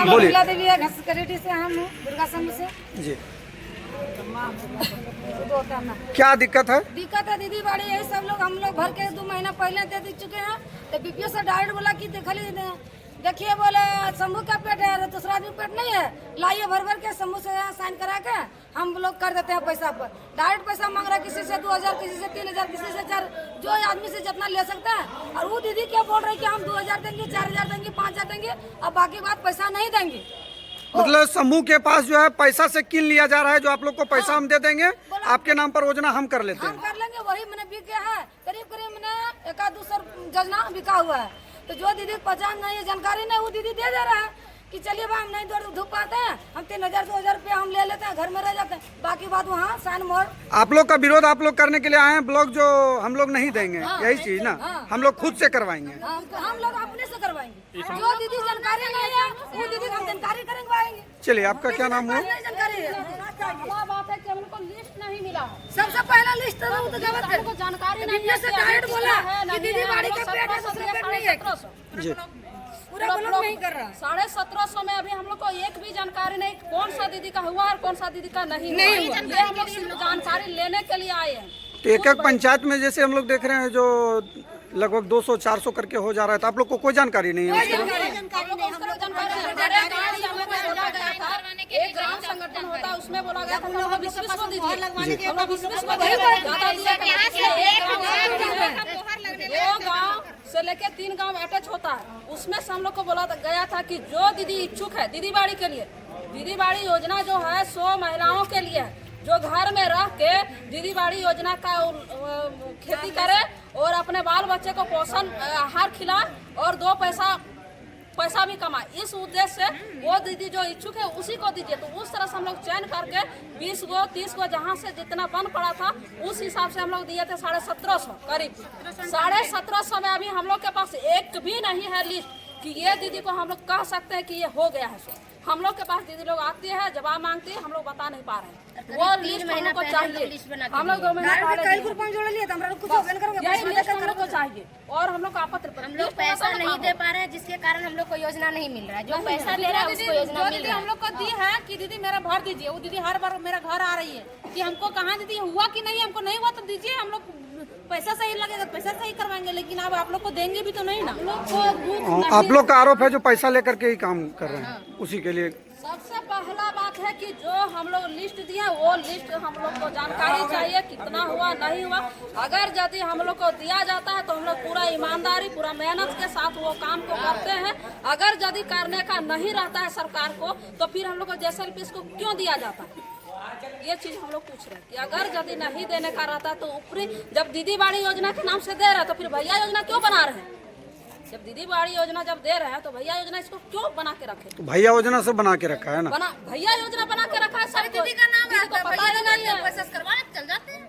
बोलिए। लीला देवी है, घसकरेटी से हम दुर्गा संघ से जी, क्या दिक्कत है? दिक्कत है दीदी बाड़ी यही सब लोग हम लोग भर के 2 महीना पहले दे चुके हैं। तो बीपीओ से डायरेक्ट बोला कि देखिए बोले शंभू का पेट है, दूसरा आदमी पेट नहीं है, लाइए भर भर के शंभू से साइन करा के हम लोग कर देते हैं पैसा पर। डायरेक्ट पैसा मांग रहा है, किसी से 2000, किसी से 3000, किसी से 4, जो आदमी से जितना ले सकता है। और वो दीदी क्या बोल रही है कि हम 2000 देंगे, 4000 देंगे, 5000 देंगे, अब बाकी बात पैसा नहीं देंगे। मतलब समूह के पास जो है पैसा से किन लिया जा रहा है, जो आप लोग को पैसा हम दे देंगे, आपके नाम पर योजना हम कर लेते हम हैं। कर लेंगे, वही मैंने बिक गया है। करीब करीब मैंने 1-2 योजना बिका हुआ है। तो जो दीदी पहचान नहीं है, जानकारी नहीं, वो दीदी दे रहा है कि चलिए भाई हम नहीं धूप पाते हैं, हम 3000-2000 रुपया हम ले लेते हैं, घर में रह जाते हैं, बाकी बात वहाँ साइन मोहर। आप लोग का विरोध आप लोग करने के लिए आए हैं, ब्लॉक जो हम लोग नहीं देंगे, यही चीज ना, हम लोग खुद से करवाएंगे। हम लोग अपने से करवाएंगे। जो दीदी जानकारी नहीं है वो दीदी हम जानकारी करवाएंगे। चलिए, आपका क्या नाम हुआ? जानकारी है, बात है कि हमको लिस्ट नहीं मिला। सबसे पहला लिस्ट तो गलत है, हमको जानकारी नहीं बीपीओ से डायरेक्ट बोला कि दीदी बाड़ी का पेट है, दूसरा पेट नहीं है। जी, पूरा ब्लॉक नहीं कर रहा। 1750 में अभी हम लोग को एक भी जानकारी नहीं, कौन सा दीदी का हुआ और कौन सा दीदी का नहीं हुआ। ये हम लोग सिर्फ जानकारी लेने के लिए आए हैं। तो एक पंचायत में जैसे हम लोग देख रहे हैं जो लगभग 200-400 करके हो जा रहा है, तो आप लोग को कोई जानकारी नहीं है उसके लिए? एक ग्राम संगठन होता है, उसमें बोला गया था हम लोग 20 को दीजिए, हम लोग 20 को दो गाँव से लेके 3 गाँव अटैच होता है, उसमें से हम लोग को बोला गया था कि जो दीदी इच्छुक है दीदी बाड़ी के लिए, दीदी बाड़ी योजना जो है 100 महिलाओं के लिए है, जो घर में रह के दीदी बाड़ी योजना का खेती करे और अपने बाल बच्चे को पोषण आहार खिलाए और 2 पैसा भी कमाए। इस उद्देश्य से वो दीदी जो इच्छुक है उसी को दीजिए। तो उस तरह से हम लोग चयन करके 20 गो 30 गो जहाँ से जितना बन पड़ा था उस हिसाब से हम लोग दिए थे 1750 करीब। 1750 में अभी हम लोग के पास एक भी नहीं है लिस्ट कि ये दीदी को हम लोग कह सकते हैं कि ये हो गया है। हम लोग के पास दीदी लोग आती है, जवाब मांगती है, हम लोग बता नहीं पा रहे हैं। वो लिस्ट हम लोग को चाहिए। हम लोग 2 महीना यही लिस्ट हम लोग को चाहिए और हम लोग आपत्ति हम लोग पैसा नहीं दे पा रहे हैं, जिसके कारण हम लोग को योजना नहीं मिल रहा है। जो पैसा ले रहा है उसको योजना मिल रहा है। हम लोग को दी है कि दीदी मेरा भर दीजिए। वो दीदी हर बार मेरा घर आ रही है कि हमको कहाँ दीदी हुआ कि नहीं, हमको नहीं हुआ तो दीजिए, हम लोग पैसा सही लगेगा पैसा सही करवाएंगे, लेकिन अब आप लोग को देंगे भी तो नहीं ना। आप लोग का आरोप है जो पैसा लेकर के ही काम कर रहे हैं, उसी के लिए। सबसे पहला बात है कि जो हम लोग लिस्ट दिए वो लिस्ट हम लोग को जानकारी चाहिए, कितना हुआ नहीं हुआ। अगर यदि हम लोग को दिया जाता है तो हम लोग पूरा ईमानदारी पूरा मेहनत के साथ वो काम को करते हैं। अगर यदि करने का नहीं रहता है सरकार को तो फिर हम लोग को JSLP को क्यों दिया जाता है, ये चीज हम लोग पूछ रहे हैं कि अगर यदि नहीं देने का रहता तो ऊपरी जब दीदी बाड़ी योजना के नाम से दे रहा है तो फिर भैया योजना क्यों बना रहे हैं? जब दीदी बाड़ी योजना जब दे रहे हैं तो भैया योजना इसको क्यों बना के रखे? तो भैया योजना से बना के रखा है ना, भैया योजना बना के रखा है। सब दीदी का नाम है तो पता ही नहीं है, पैसा करवाने चल जाते हैं।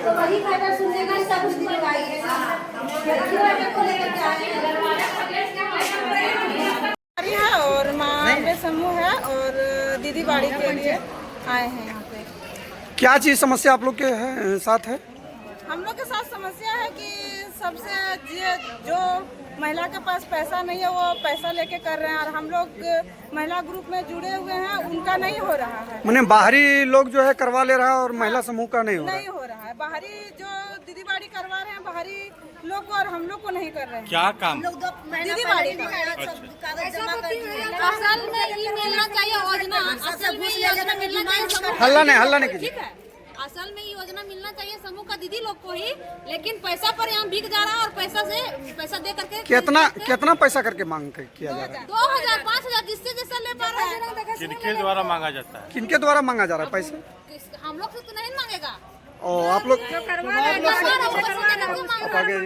तो वही फायदा सुनने का सब दीदी लोग आई है और माँ समूह है और दीदी बाड़ी के लिए आए हैं यहाँ पे। क्या चीज समस्या आप लोग के साथ है? हम लोग के साथ समस्या है कि सबसे जो महिला के पास पैसा नहीं है वो पैसा लेके कर रहे हैं और हम लोग महिला ग्रुप में जुड़े हुए हैं, उनका नहीं हो रहा है। मैंने बाहरी लोग जो है करवा ले रहा है और महिला समूह का नहीं हो रहा है। बाहरी जो दीदी बाड़ी करवा रहे हैं बाहरी लोग को और हम लोग को नहीं कर रहे हैं। क्या काम? दीदी बाड़ी असल में ये मिलना चाहिए योजना, असल में योजना मिलना चाहिए। हल्ला नहीं कीजिए। असल में ये योजना मिलना चाहिए समूह का दीदी लोग को ही, लेकिन पैसा पर यहाँ बिक जा रहा है और पैसा दे करके कितना पैसा करके मांग किया जा रहा है? 2000 5000 जिससे जैसा ले पा रहा है। किनके द्वारा मांगा जाता है? किनके द्वारा मांगा जा रहा है पैसा? हम लोग से तो नहीं मांगेगा। और आप लोग करवा रहे हैं, आप आगे